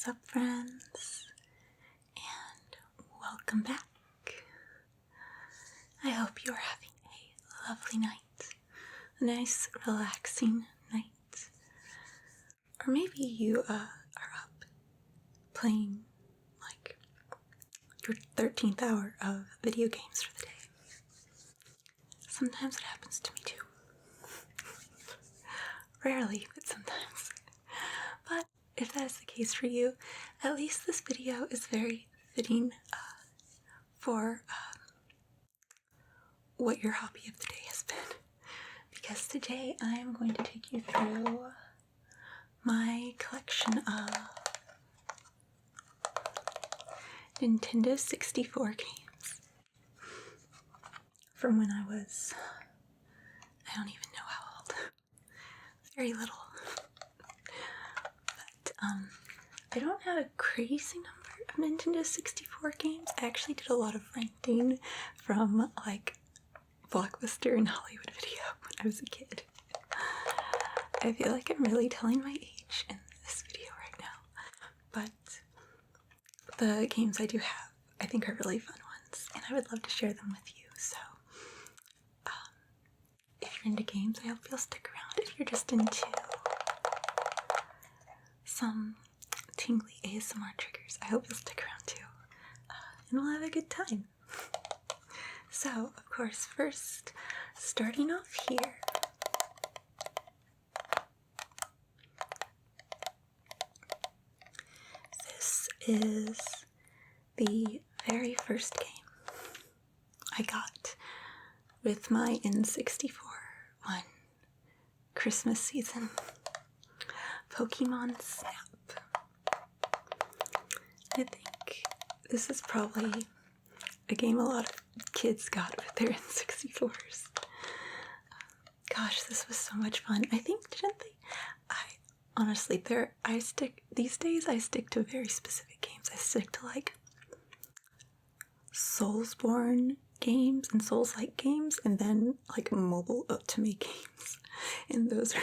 What's up, friends? And welcome back. I hope you're having a lovely night. A nice, relaxing night. Or maybe you are up playing like your 13th hour of video games for the day. Sometimes it happens to me too. Rarely, but sometimes. But if that is the case for you, at least this video is very fitting for what your hobby of the day has been. Because today I am going to take you through my collection of Nintendo 64 games from when I was, I don't even know how old, very little. But I don't have a crazy number of Nintendo 64 games. I actually did a lot of renting from like Blockbuster and Hollywood Video when I was a kid. I feel like I'm really telling my age in this video right now, but the games I do have I think are really fun ones, and I would love to share them with you. So if you're into games, I hope you'll stick around. If you're just into some tingly ASMR triggers, I hope you'll stick around too, and we'll have a good time. So, of course, first, starting off here, this is the very first game I got with my N64 one Christmas season, Pokémon Snap. I think this is probably a game a lot of kids got with their N64s. Gosh, this was so much fun. I think, didn't they? Honestly, these days I stick to very specific games. I stick to like Soulsborne games and Souls-like games, and then like mobile up-to-me games. And those are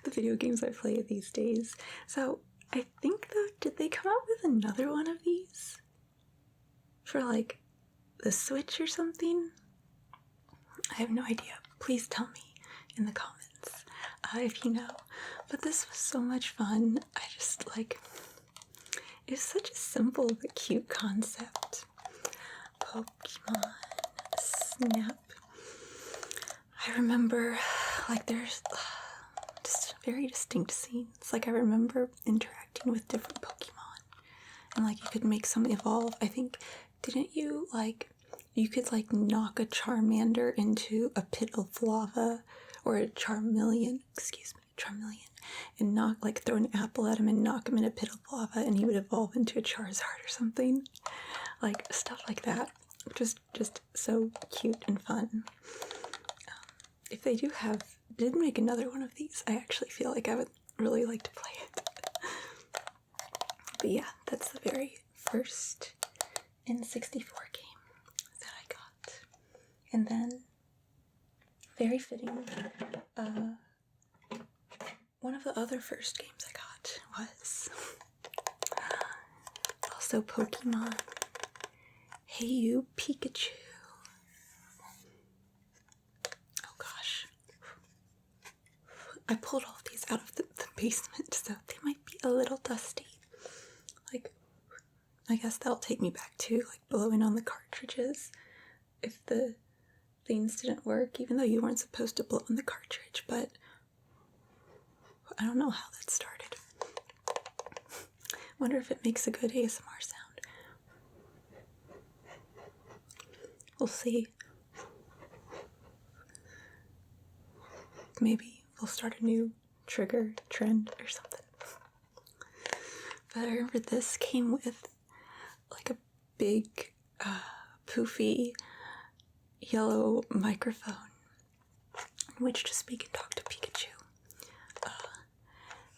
the video games I play these days. So I think though, did they come out with another one of these for like the Switch or something? I have no idea. Please tell me in the comments if you know. But this was so much fun. I just like, it was such a simple but cute concept. Pokémon Snap. I remember like there's just very distinct scenes. Like I remember interacting with different Pokemon, and like you could make some evolve. I think, didn't you like, you could like knock a Charmander into a pit of lava, or a Charmeleon, and knock, like throw an apple at him and knock him in a pit of lava, and he would evolve into a Charizard or something. Like stuff like that. Just so cute and fun. If they did make another one of these, I actually feel like I would really like to play it. But yeah, that's the very first N64 game that I got. And then, very fitting, one of the other first games I got was also Pokemon Hey You Pikachu. Oh gosh. I pulled all of these out of the basement, so they might be a little dusty. Like, I guess that'll take me back to like blowing on the cartridges if the things didn't work, even though you weren't supposed to blow on the cartridge, but I don't know how that started. Wonder if it makes a good ASMR sound. We'll see. Maybe we'll start a new trigger trend or something. But I remember this came with like a big, poofy yellow microphone in which to speak and talk to Pikachu.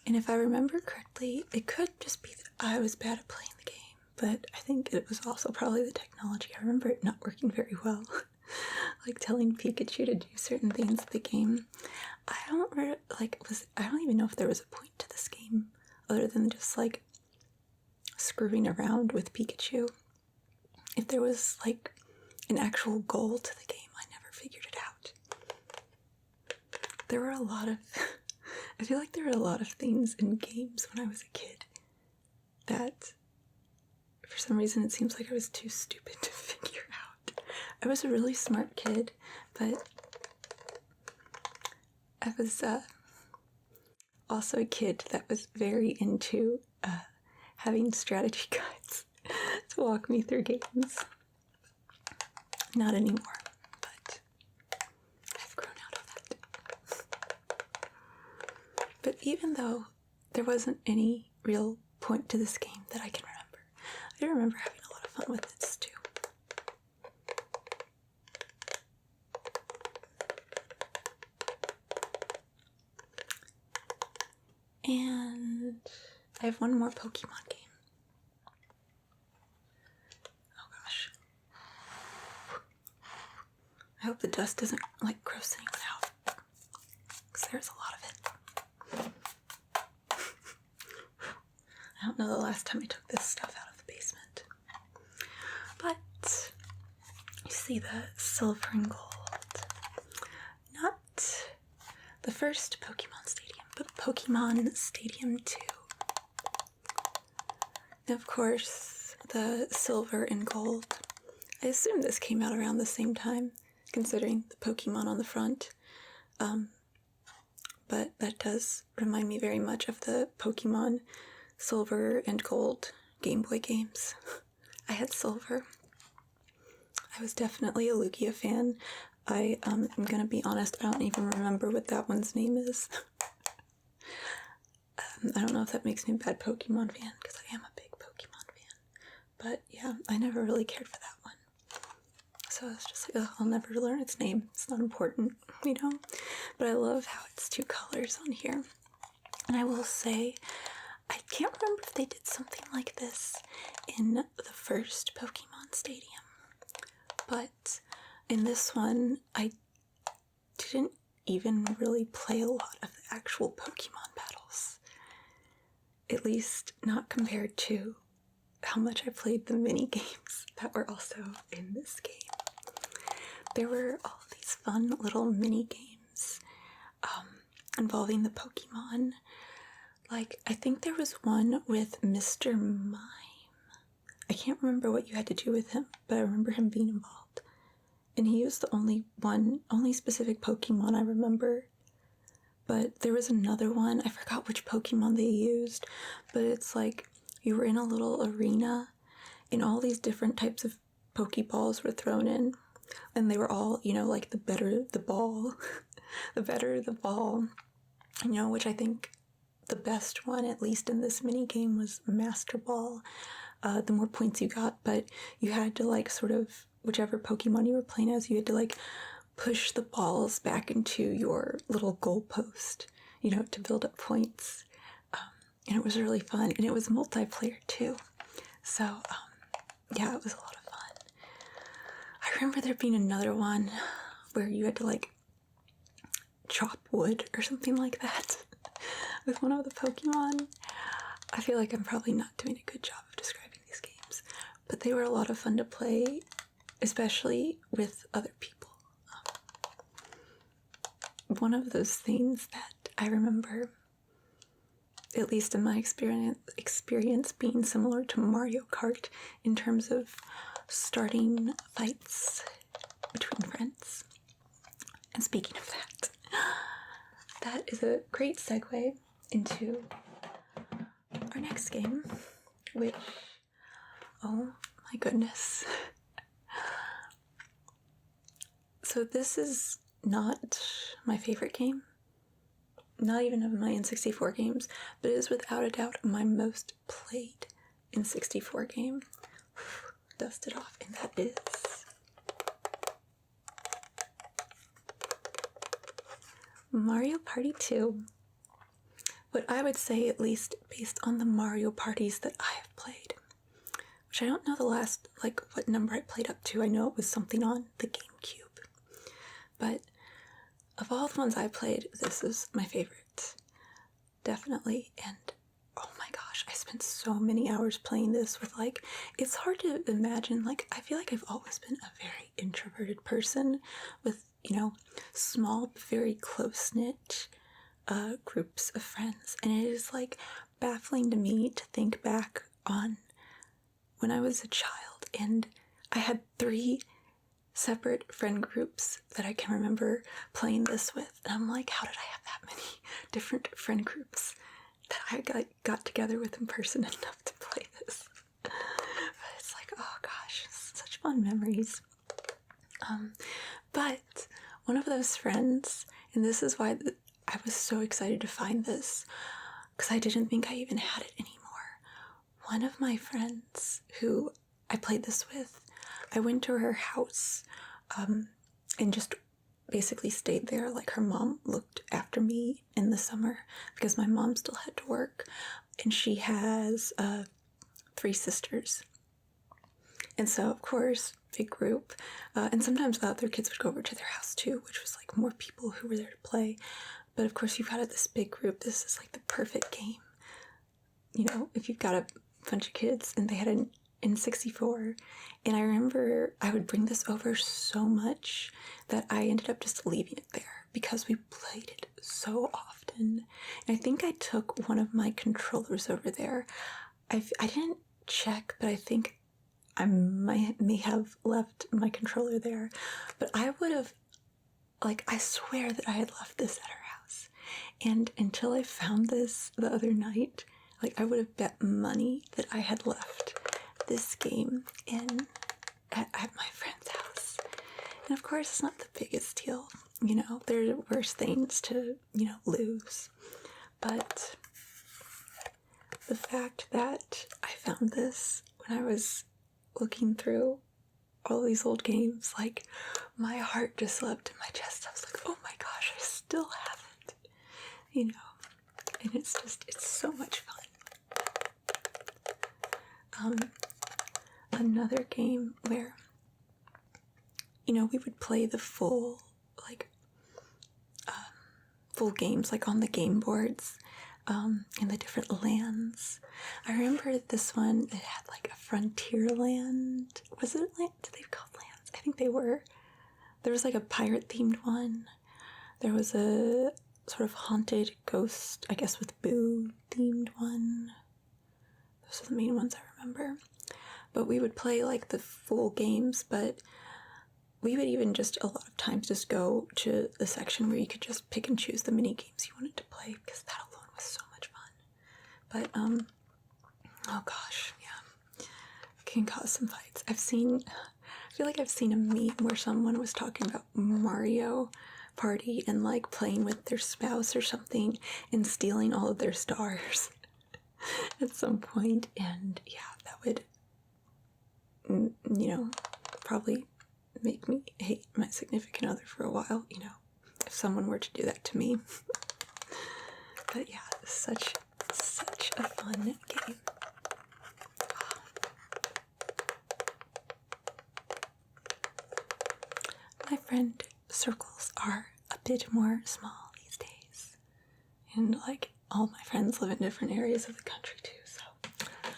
And if I remember correctly, it could just be that I was bad at playing the game, but I think it was also probably the technology. I remember it not working very well. Like telling Pikachu to do certain things in the game. I don't even know if there was a point to this game other than just like screwing around with Pikachu. If there was like an actual goal to the game, I never figured it out. There were a lot of I feel like there were a lot of things in games when I was a kid that for some reason it seems like I was too stupid to figure out. I was a really smart kid, but I was also a kid that was very into having strategy guides to walk me through games. Not anymore, but I've grown out of that. But even though there wasn't any real point to this game that I can remember, I remember having a lot of fun with this too. And I have one more Pokemon game. Oh gosh. I hope the dust doesn't like gross anyone out, because there's a lot of it. I don't know the last time I took this stuff out of the basement. But you see the silver and gold. Not the first Pokemon Stadium, but Pokemon Stadium 2. And of course, the silver and gold. I assume this came out around the same time, considering the Pokemon on the front. But that does remind me very much of the Pokemon Silver and Gold Game Boy games. I had Silver. I was definitely a Lugia fan. I'm gonna be honest, I don't even remember what that one's name is. I don't know if that makes me a bad Pokemon fan, because I am a big Pokemon fan. But yeah, I never really cared for that one. So I was just like, oh, I'll never learn its name. It's not important, you know? But I love how it's two colors on here. And I will say, I can't remember if they did something like this in the first Pokemon Stadium. But in this one, I didn't even really play a lot of the actual Pokemon battles. At least not compared to how much I played the mini games that were also in this game. There were all these fun little mini games involving the Pokemon. Like, I think there was one with Mr. Mime. I can't remember what you had to do with him, but I remember him being involved. And he was the only specific Pokemon I remember. But there was another one, I forgot which Pokemon they used, but it's like you were in a little arena and all these different types of Pokeballs were thrown in. And they were all, you know, like the better the ball, the better the ball, you know, which I think the best one, at least in this mini game, was Master Ball. The more points you got, but you had to like sort of, whichever Pokemon you were playing as, you had to like push the balls back into your little goalpost, you know, to build up points. And it was really fun, and it was multiplayer too. So, yeah, it was a lot of fun. I remember there being another one where you had to like chop wood or something like that with one of the Pokemon. I feel like I'm probably not doing a good job of describing these games, but they were a lot of fun to play, especially with other people. One of those things that I remember, at least in my experience being similar to Mario Kart in terms of starting fights between friends. And speaking of that, that is a great segue into our next game, which, oh my goodness. So this is not my favorite game, not even of my N64 games, but it is without a doubt my most played N64 game. Dust it off, and that is Mario Party 2. What I would say, at least based on the Mario parties that I have played, which I don't know the last, like, what number I played up to. I know it was something on the GameCube. But of all the ones I played, this is my favorite. Definitely. And oh my gosh, I spent spent so many hours playing this with, like, it's hard to imagine, like, I feel like I've always been a very introverted person with, you know, small, very close-knit groups of friends. And it is, like, baffling to me to think back on when I was a child and I had 3 separate friend groups that I can remember playing this with. And I'm like, how did I have that many different friend groups that I got together with in person enough to play this? But it's like, oh gosh, such fun memories. But one of those friends, and this is why I was so excited to find this, because I didn't think I even had it anymore. One of my friends who I played this with, I went to her house and just basically stayed there. Like, her mom looked after me in the summer because my mom still had to work, and she has 3 sisters. And so, of course, big group. And sometimes other kids would go over to their house too, which was like more people who were there to play. But of course, you've got this big group. This is like the perfect game. You know, if you've got a bunch of kids, and they had an N64. And I remember I would bring this over so much that I ended up just leaving it there because we played it so often. And I think I took one of my controllers over there. I didn't check, but I think I may have left my controller there. But I would have, like, I swear that I had left this at her house. And until I found this the other night, like, I would have bet money that I had left this game at my friend's house. And of course, it's not the biggest deal. You know, there are worse things to, you know, lose. But the fact that I found this when I was looking through all these old games, like, my heart just leapt in my chest. I was like, oh my gosh, I still have it. You know, and it's so much fun. Another game where, you know, we would play the full games, like on the game boards, in the different lands. I remember this one, it had like a frontier land. Was it land? Did they call lands? I think they were. There was like a pirate themed one. There was a sort of haunted ghost, I guess, with Boo themed one. Those are the main ones I remember. But we would play like the full games, but we would even just a lot of times just go to the section where you could just pick and choose the mini games you wanted to play, because that alone was so much fun. But oh gosh, yeah, it can cause some fights. I feel like I've seen a meme where someone was talking about Mario Party and like playing with their spouse or something and stealing all of their stars at some point. And yeah, that would, you know, probably make me hate my significant other for a while, you know, if someone were to do that to me. But yeah, such a fun game. My friend circles are a bit more small these days, and like all my friends live in different areas of the country too, so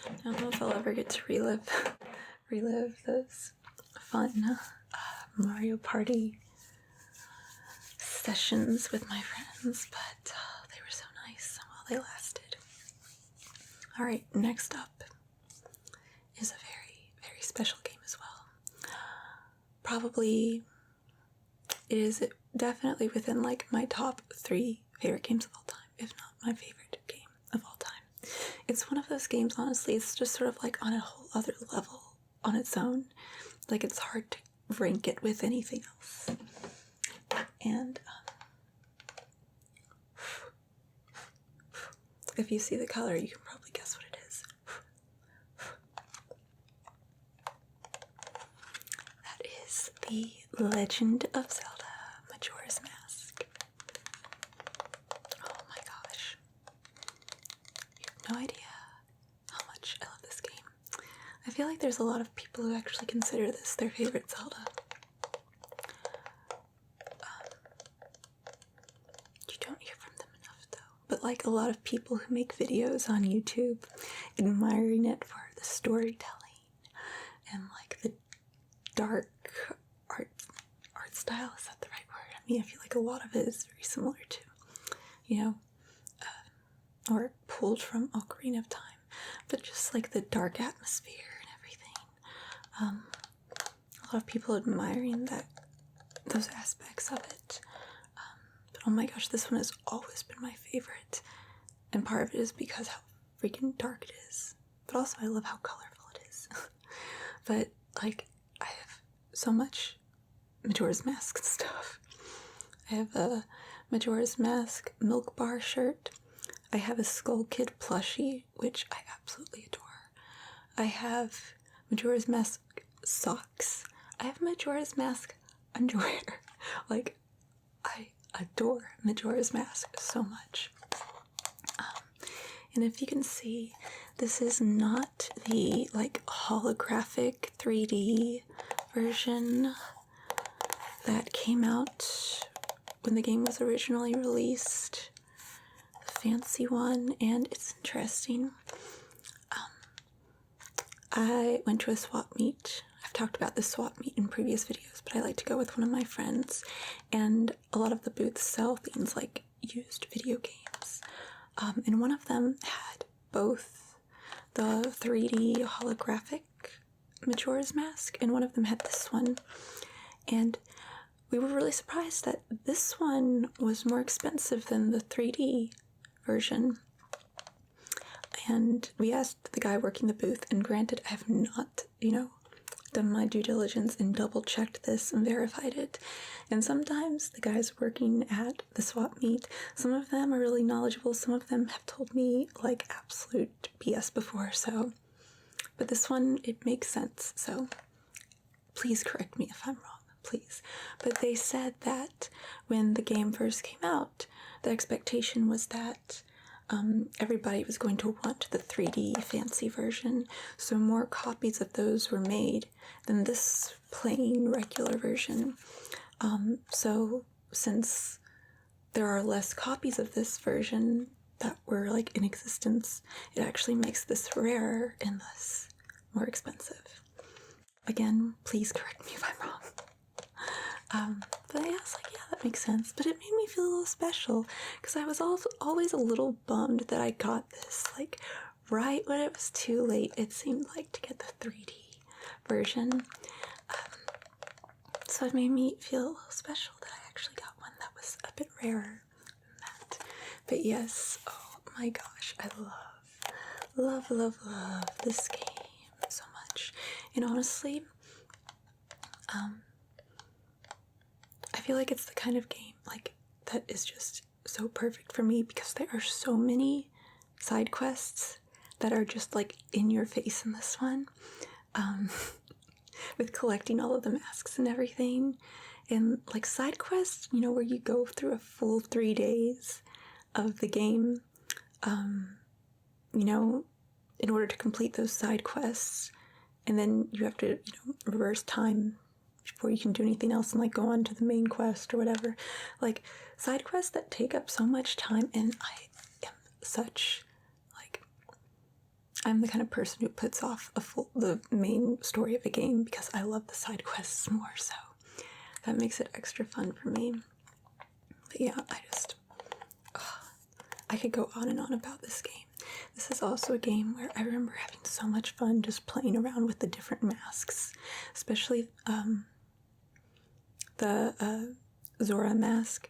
I don't know if I'll ever get to relive those fun Mario Party sessions with my friends, but they were so nice while they lasted. Alright, next up is a very, very special game as well. Probably, it is definitely within like my top 3 favorite games of all time, if not my favorite game of all time. It's one of those games, honestly, it's just sort of like on a whole other level on its own. Like, it's hard to rank it with anything else. And if you see the color, you can probably guess what it is. That is The Legend of Zelda, Majora's Mask. Oh my gosh. You have no idea how much I love this game. I feel like there's a lot of people who actually consider this their favorite Zelda. You don't hear from them enough, though. But like a lot of people who make videos on YouTube, admiring it for the storytelling and like the dark art style. Is that the right word? I mean, I feel like a lot of it is very similar to, or pulled from Ocarina of Time, but just like the dark atmosphere and everything. A lot of people admiring those aspects of it. But oh my gosh, this one has always been my favorite. And part of it is because how freaking dark it is. But also I love how colorful it is. But like, I have so much Majora's Mask stuff. I have a Majora's Mask milk bar shirt. I have a Skull Kid plushie, which I absolutely adore. I have Majora's Mask socks. I have Majora's Mask underwear. Like, I adore Majora's Mask so much. And if you can see, this is not the like holographic 3D version that came out when the game was originally released. The fancy one, and it's interesting. I went to a swap meet. I've talked about this swap meet in previous videos, but I like to go with one of my friends, and a lot of the booths sell things like used video games. And one of them had both the 3D holographic Majora's Mask, and one of them had this one. And we were really surprised that this one was more expensive than the 3D version. And we asked the guy working the booth, and granted, I have not, done my due diligence and double-checked this and verified it. And sometimes the guys working at the swap meet, some of them are really knowledgeable, some of them have told me, like, absolute BS before, so... But this one, it makes sense, so please correct me if I'm wrong, please. But they said that when the game first came out, the expectation was that everybody was going to want the 3D fancy version, so more copies of those were made than this plain regular version. So since there are less copies of this version that were like in existence, it actually makes this rarer and thus more expensive. Again, please correct me if I'm wrong. But I was like, yeah, that makes sense. But it made me feel a little special, because I was always a little bummed that I got this, like, right when it was too late, it seemed like, to get the 3D version. So it made me feel a little special that I actually got one that was a bit rarer than that. But yes, oh my gosh, I love this game so much. And honestly, I feel like it's the kind of game, like, that is just so perfect for me, because there are so many side quests that are just, like, in your face in this one, with collecting all of the masks and everything, and, like, side quests, where you go through a full 3 days of the game, in order to complete those side quests, and then you have to, reverse time before you can do anything else and like go on to the main quest or whatever. Like, side quests that take up so much time, and I am such, like, I'm the kind of person who puts off the main story of a game because I love the side quests more, so that makes it extra fun for me. But yeah, I could go on and on about this game. This is also a game where I remember having so much fun just playing around with the different masks, especially the Zora mask,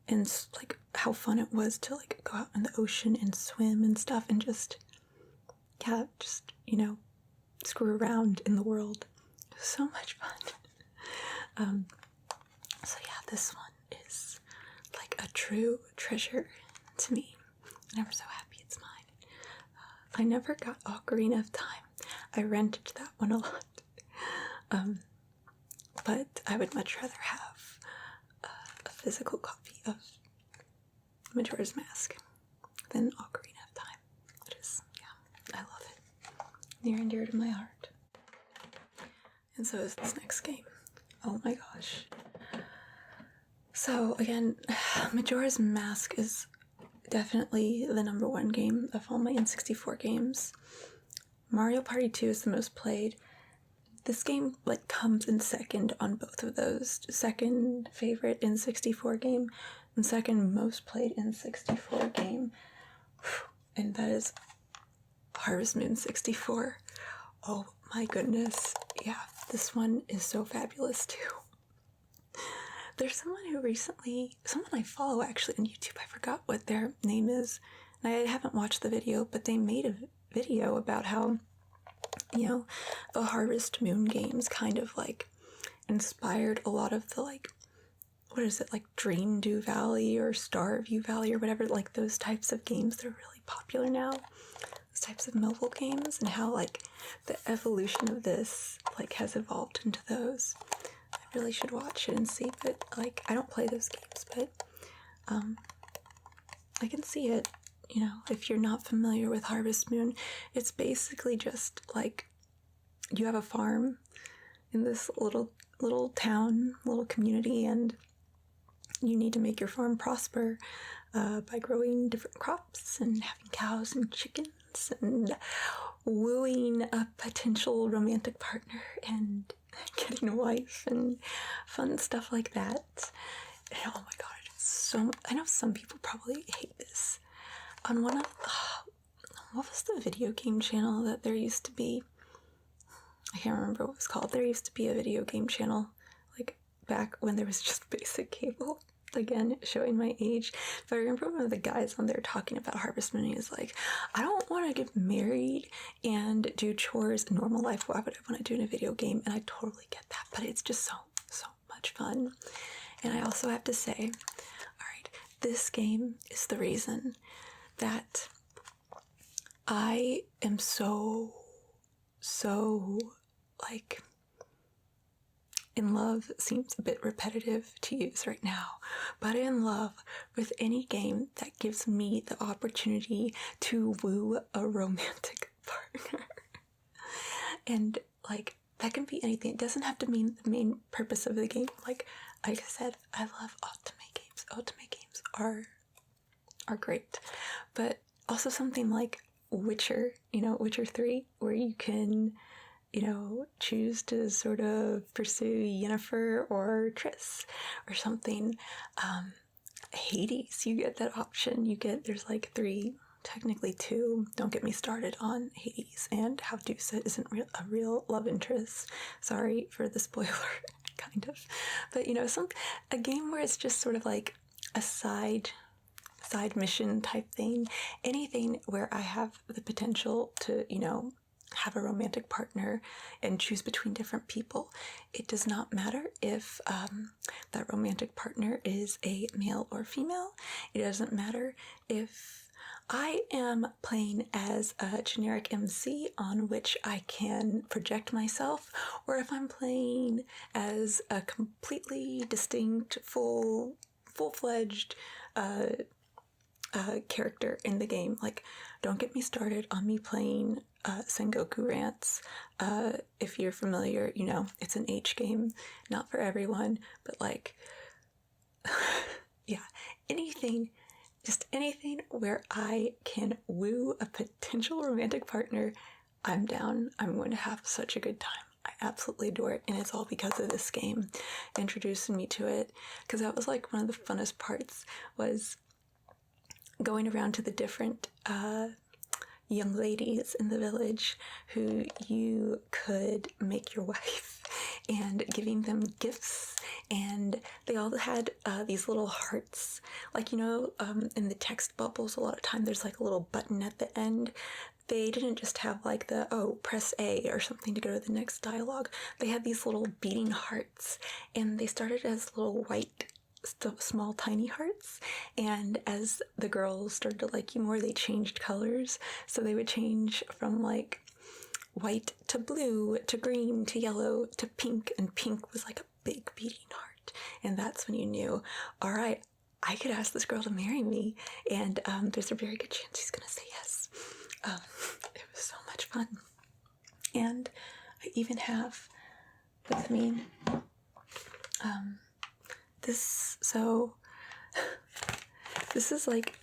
and like how fun it was to like go out in the ocean and swim and stuff, and just screw around in the world. It was so much fun. So yeah, this one is like a true treasure to me, and I'm so happy it's mine. I never got Ocarina of Time. I rented that one a lot. But I would much rather have a physical copy of Majora's Mask than Ocarina of Time. It is, I love it. Near and dear to my heart. And so is this next game. Oh my gosh. So again, Majora's Mask is definitely the number one game of all my N64 games. Mario Party 2 is the most played. This game like comes in second on both of those. Second favorite N64 game and second most played N64 game. And that is Harvest Moon 64. Oh my goodness. Yeah, this one is so fabulous too. There's someone I follow actually on YouTube, I forgot what their name is, and I haven't watched the video, but they made a video about how, you know, the Harvest Moon games kind of like inspired a lot of the like, what is it, like Dreamdew Valley or Starview Valley or whatever, like those types of games that are really popular now, those types of mobile games, and how like the evolution of this like has evolved into those. I really should watch it and see, but like I don't play those games, but I can see it. You know, if you're not familiar with Harvest Moon, it's basically just like you have a farm in this little town, little community, and you need to make your farm prosper by growing different crops and having cows and chickens and wooing a potential romantic partner and getting a wife and fun stuff like that. And oh my god, I know some people probably hate this. On one of what was the video game channel that there used to be? I can't remember what it was called. There used to be a video game channel like back when there was just basic cable. Again, showing my age. But I remember one of the guys on there talking about Harvest Moon. He was like, I don't want to get married and do chores in normal life. Why would I want to do it in a video game? And I totally get that. But it's just so much fun. And I also have to say, all right, this game is the reason that I am so like in love seems a bit repetitive to use right now, but in love with any game that gives me the opportunity to woo a romantic partner. And like that can be anything. It doesn't have to mean the main purpose of the game. Like I said, I love ultimate games. Ultimate games are great. But also something like Witcher, Witcher 3, where you can choose to sort of pursue Yennefer or Triss or something. Hades, you get that option. There's like 3, technically 2. Don't get me started on Hades and how Dusa isn't a real love interest. Sorry for the spoiler, kind of. But a game where it's just sort of like a side mission type thing. Anything where I have the potential to, have a romantic partner and choose between different people. It does not matter if that romantic partner is a male or female. It doesn't matter if I am playing as a generic MC on which I can project myself, or if I'm playing as a completely distinct, full-fledged character in the game. Like, don't get me started on me playing Sengoku Rants. If you're familiar, it's an H game, not for everyone, but like, yeah, anything where I can woo a potential romantic partner, I'm down. I'm going to have such a good time. I absolutely adore it, and it's all because of this game introducing me to it, because that was like one of the funnest parts, was going around to the different young ladies in the village who you could make your wife, and giving them gifts. And they all had these little hearts, like in the text bubbles a lot of time there's like a little button at the end. They didn't just have like press A or something to go to the next dialogue. They had these little beating hearts, and they started as little white small tiny hearts, and as the girls started to like you more, they changed colors. So they would change from like white to blue to green to yellow to pink, and pink was like a big beating heart. And that's when you knew, all right, I could ask this girl to marry me, and there's a very good chance she's gonna say yes. It was so much fun. And I even have with me this is like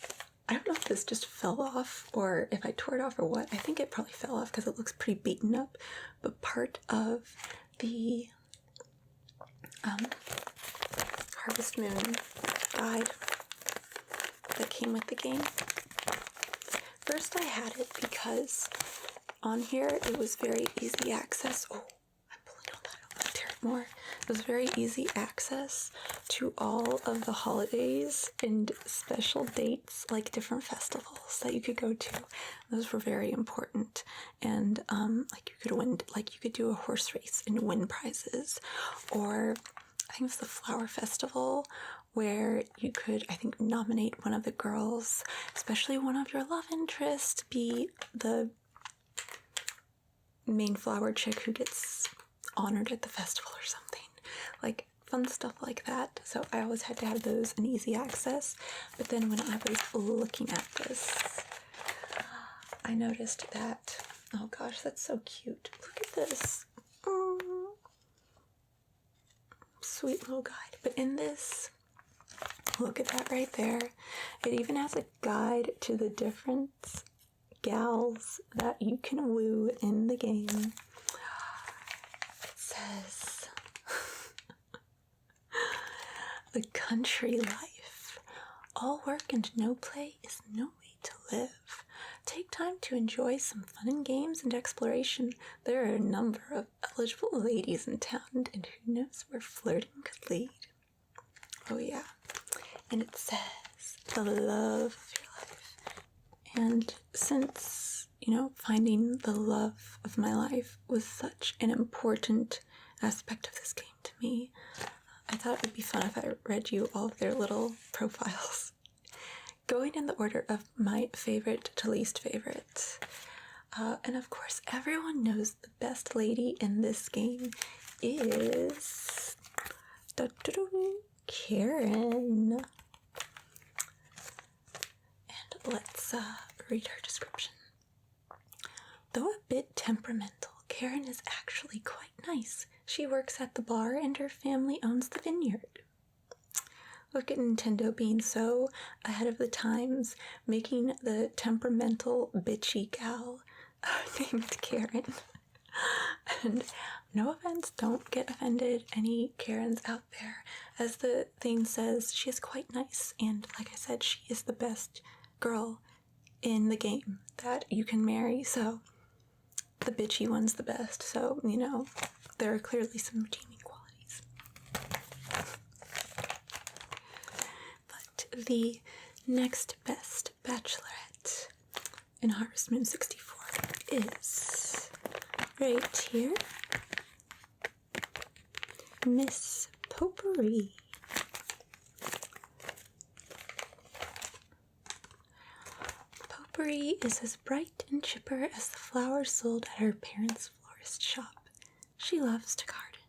I don't know if this just fell off or if I tore it off or what. I think it probably fell off because it looks pretty beaten up. But part of the Harvest Moon guide that came with the game. First I had it because on here it was very easy access. Oh, I'm pulling all that out. I'll tear it more. It was very easy access to all of the holidays and special dates, like different festivals that you could go to. Those were very important. And like you could win, like you could do a horse race and win prizes. Or I think it was the Flower Festival where you could, I think, nominate one of the girls, especially one of your love interests, be the main flower chick who gets honored at the festival or something. Like fun stuff like that. So I always had to have those in easy access. But then when I was looking at this, I noticed that, oh gosh, that's so cute. Look at this. Sweet little guide. But in this, look at that right there. It even has a guide to the different gals that you can woo in the game. It says, the country life. All work and no play is no way to live. Take time to enjoy some fun and games and exploration. There are a number of eligible ladies in town, and who knows where flirting could lead. Oh yeah. And it says, the love of your life. And since, finding the love of my life was such an important aspect of this game to me, I thought it would be fun if I read you all of their little profiles. Going in the order of my favorite to least favorite. And of course, everyone knows the best lady in this game is Karen. And let's read her description. Though a bit temperamental, Karen is actually quite nice. She works at the bar and her family owns the vineyard. Look at Nintendo being so ahead of the times, making the temperamental bitchy gal named Karen. And no offense, don't get offended, any Karens out there. As the thing says, she is quite nice, and like I said, she is the best girl in the game that you can marry, so the bitchy one's the best, so, there are clearly some redeeming qualities. But the next best Bachelorette in Harvest Moon 64 is right here, Miss Potpourri. Potpourri is as bright and chipper as the flowers sold at her parents' florist shop. She loves to garden,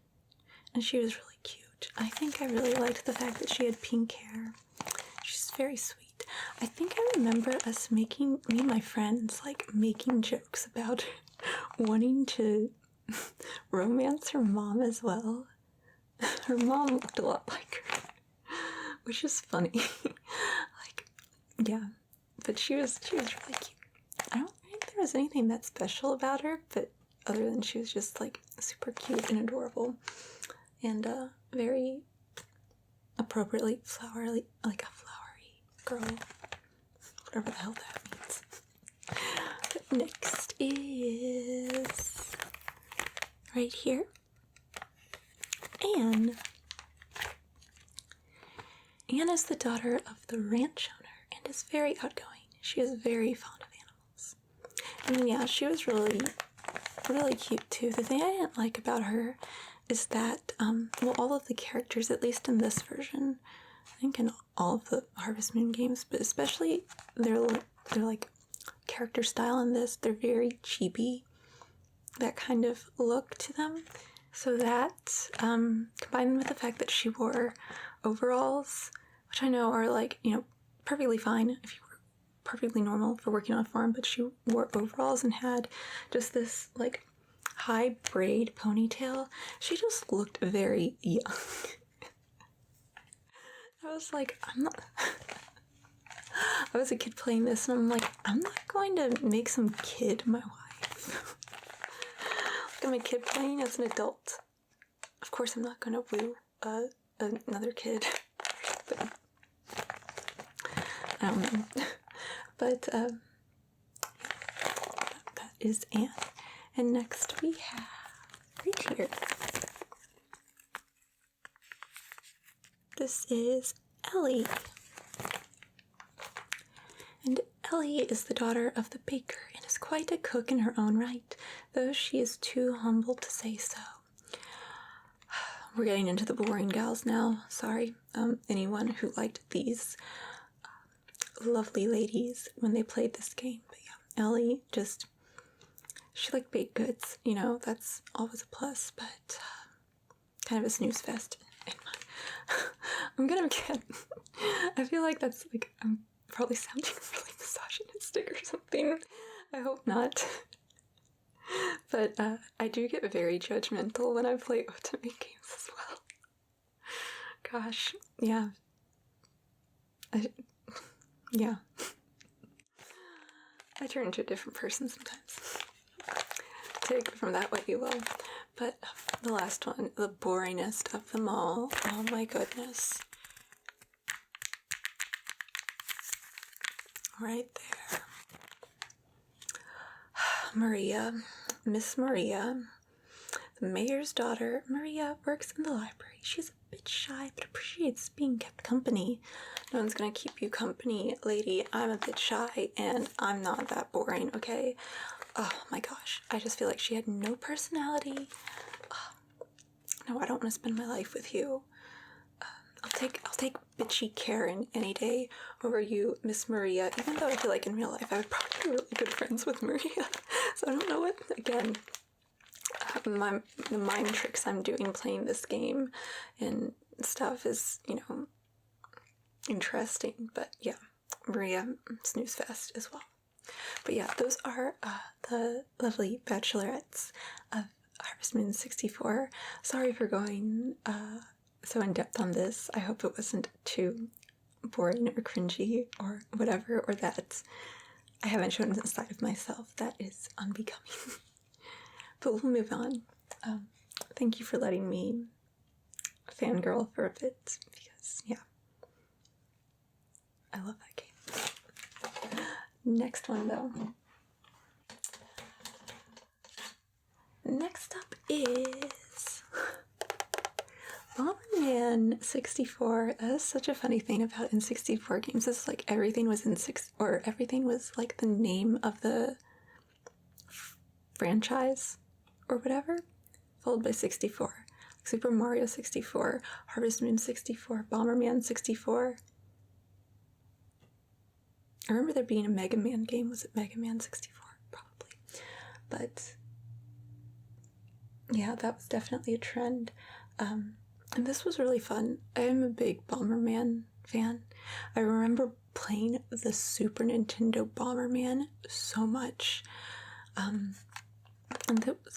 and she was really cute. I think I really liked the fact that she had pink hair. She's very sweet. I think I remember us me and my friends, making jokes about wanting to romance her mom as well. Her mom looked a lot like her, which is funny. Yeah, but she was really cute. I don't think there was anything that special about her, but other than she was just super cute and adorable, and very appropriately flowery, like a flowery girl, whatever the hell that means. But next is right here, Anne. Anne is the daughter of the ranch owner and is very outgoing. She is very fond of animals. And yeah, she was really cute too. The thing I didn't like about her is that, all of the characters, at least in this version, I think in all of the Harvest Moon games, but especially their character style in this, they're very chibi. That kind of look to them. So that, combined with the fact that she wore overalls, which I know are perfectly fine if you were perfectly normal for working on a farm, but she wore overalls and had just this high braid ponytail. She just looked very young. I was like, I'm not I was a kid playing this, and I'm like, I'm not going to make some kid my wife. Like, I'm a kid playing as an adult. Of course, I'm not going to woo another kid. But, I don't know. But that is Anne. And next we have right here. This is Ellie. And Ellie is the daughter of the baker and is quite a cook in her own right, though she is too humble to say so. We're getting into the boring gals now. Sorry, anyone who liked these lovely ladies when they played this game. But yeah, Ellie she liked baked goods. You know, that's always a plus, but kind of a snooze fest. I'm gonna get... I feel like that's like... I'm probably sounding really misogynistic or something. I hope not. But I do get very judgmental when I play ultimate games as well. Gosh, yeah. Yeah. I turn into a different person sometimes. Take it from that what you will. But the last one, the boringest of them all. Oh my goodness. Right there. Maria, Miss Maria, the mayor's daughter. Maria works in the library. She's a bit shy, but appreciates being kept company. No one's gonna keep you company, lady. I'm a bit shy, and I'm not that boring, okay? Oh my gosh, I just feel like she had no personality. No, I don't want to spend my life with you. I'll take bitchy Karen any day over you, Miss Maria, even though I feel like in real life I would probably be really good friends with Maria. So I don't know what, again, the mind tricks I'm doing playing this game and stuff is, you know, interesting. But yeah, Maria, snooze fest as well. But yeah, those are the lovely Bachelorettes of Harvest Moon 64. Sorry for going so in depth on this. I hope it wasn't too boring or cringy or whatever, or that I haven't shown the side of myself that is unbecoming. But we'll move on. Thank you for letting me fangirl for a bit, because yeah, I love that game. Next one though. Next up is Bomberman 64. That is such a funny thing about N64 games. It's like everything was everything was like the name of the franchise or whatever, followed by 64. Like Super Mario 64, Harvest Moon 64, Bomberman 64. I remember there being a Mega Man game. Was it Mega Man 64? Probably. But yeah, that was definitely a trend. And this was really fun. I am a big Bomberman fan. I remember playing the Super Nintendo Bomberman so much. And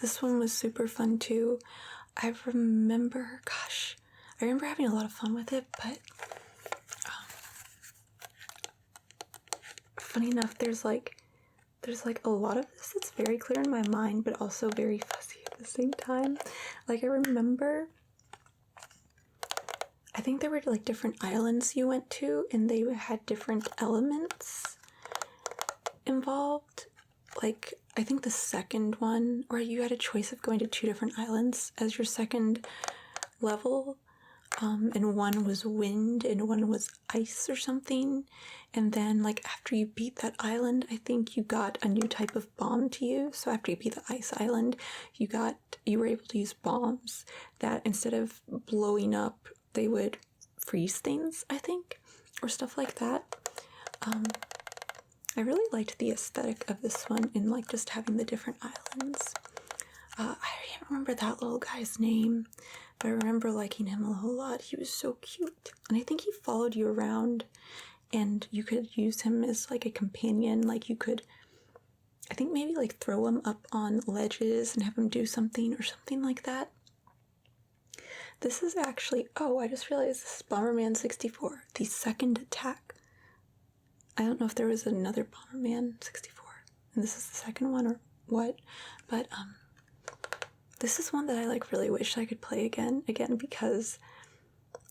this one was super fun too. I remember having a lot of fun with it, but funny enough, there's like a lot of this that's very clear in my mind, but also very fuzzy at the same time. Like, I remember, I think there were like different islands you went to, and they had different elements involved. Like, I think the second one, or you had a choice of going to 2 different islands as your second level. And one was wind and one was ice or something. And then, like, after you beat that island, I think you got a new type of bomb to use. So after you beat the ice island, you were able to use bombs that instead of blowing up, they would freeze things, I think, or stuff like that. I really liked the aesthetic of this one and like just having the different islands. I can't remember that little guy's name, but I remember liking him a whole lot. He was so cute. And I think he followed you around, and you could use him as like a companion. Like, you could, I think, maybe like throw him up on ledges and have him do something or something like that. This is actually, I just realized this is Bomberman 64, the second attack. I don't know if there was another Bomberman 64, and this is the second one or what, but this is one that I like really wish I could play again because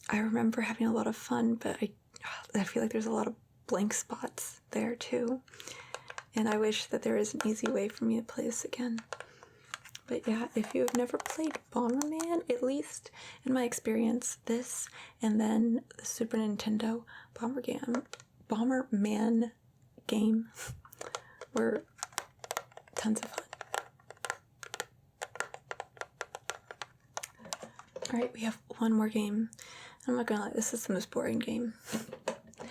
I remember having a lot of fun, but I feel like there's a lot of blank spots there too, and I wish that there is an easy way for me to play this again. But yeah, if you have never played Bomberman, at least in my experience, this and then the Super Nintendo Bomberman game were tons of fun. Alright, we have one more game. I'm not gonna lie, this is the most boring game.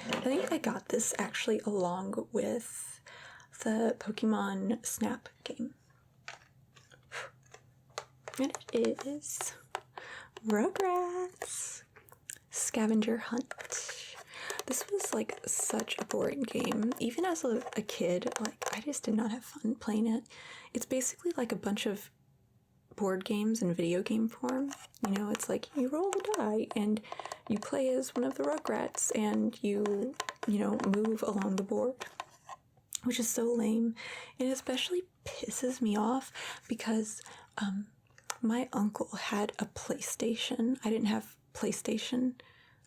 I think I got this actually along with the Pokémon Snap game. And it is Rugrats Scavenger Hunt. This was like such a boring game. Even as a kid, like I just did not have fun playing it. It's basically like a bunch of board games in video game form. You know, it's like you roll the die and you play as one of the Rugrats and you know, move along the board, which is so lame. And it especially pisses me off because my uncle had a PlayStation. I didn't have PlayStation.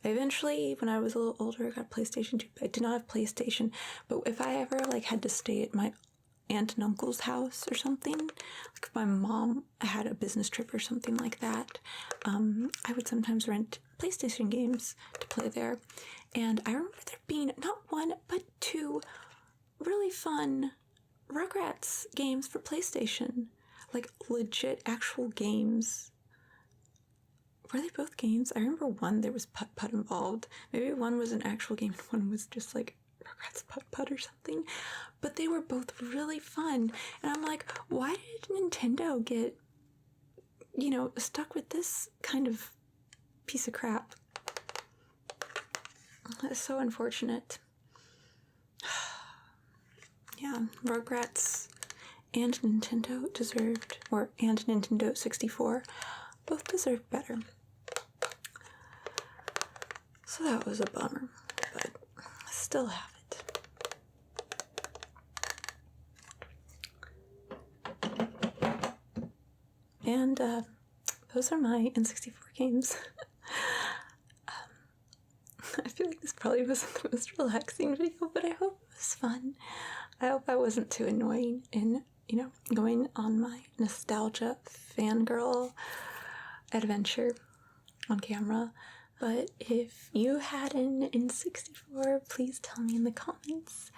I eventually, when I was a little older, I got PlayStation 2, but I did not have PlayStation. But if I ever like had to stay at my aunt and uncle's house or something, like if my mom had a business trip or something like that, I would sometimes rent PlayStation games to play there. And I remember there being not one, but two really fun Rugrats games for PlayStation. Like legit actual games. Were they both games? I remember one there was putt-putt involved. Maybe one was an actual game and one was just like Rugrats putt-putt or something. But they were both really fun. And I'm like, why did Nintendo get, you know, stuck with this kind of piece of crap? That's so unfortunate. Yeah, Rugrats and Nintendo deserved, and Nintendo 64, both deserved better. So that was a bummer, but I still have it. And those are my N64 games. I feel like this probably wasn't the most relaxing video, but I hope it was fun. I hope I wasn't too annoying in, you know, going on my nostalgia fangirl adventure on camera. But if you had an N64, please tell me in the comments,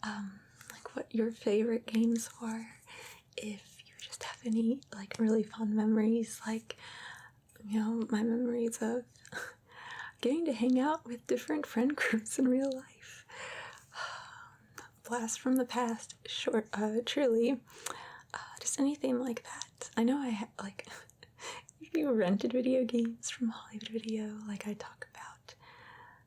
like what your favorite games were. If you just have any like really fun memories, like, you know, my memories of getting to hang out with different friend groups in real life. Blast from the past, truly. Just anything like that. I know I had, like, you rented video games from Hollywood Video, like I talk about.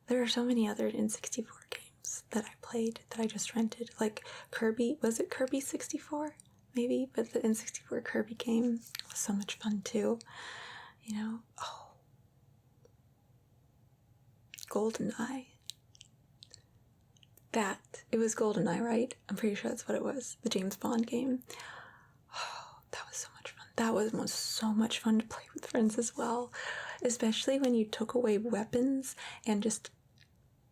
There are so many other N64 games that I played that I just rented, like Kirby. Was it Kirby 64? Maybe, but the N64 Kirby game was so much fun too. You know, GoldenEye. It was GoldenEye, right? I'm pretty sure that's what it was. The James Bond game. Oh, that was so much fun. That was so much fun to play with friends as well. Especially when you took away weapons and just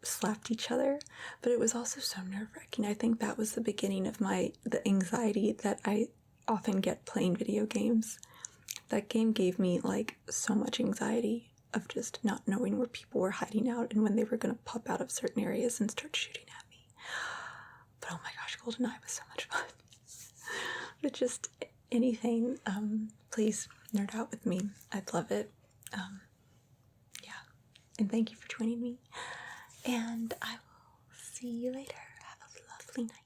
slapped each other. But it was also so nerve-wracking. I think that was the beginning of the anxiety that I often get playing video games. That game gave me like so much anxiety of just not knowing where people were hiding out and when they were going to pop out of certain areas and start shooting at me. But oh my gosh, GoldenEye was so much fun. But just anything, please nerd out with me. I'd love it. Yeah. And thank you for joining me. And I will see you later. Have a lovely night.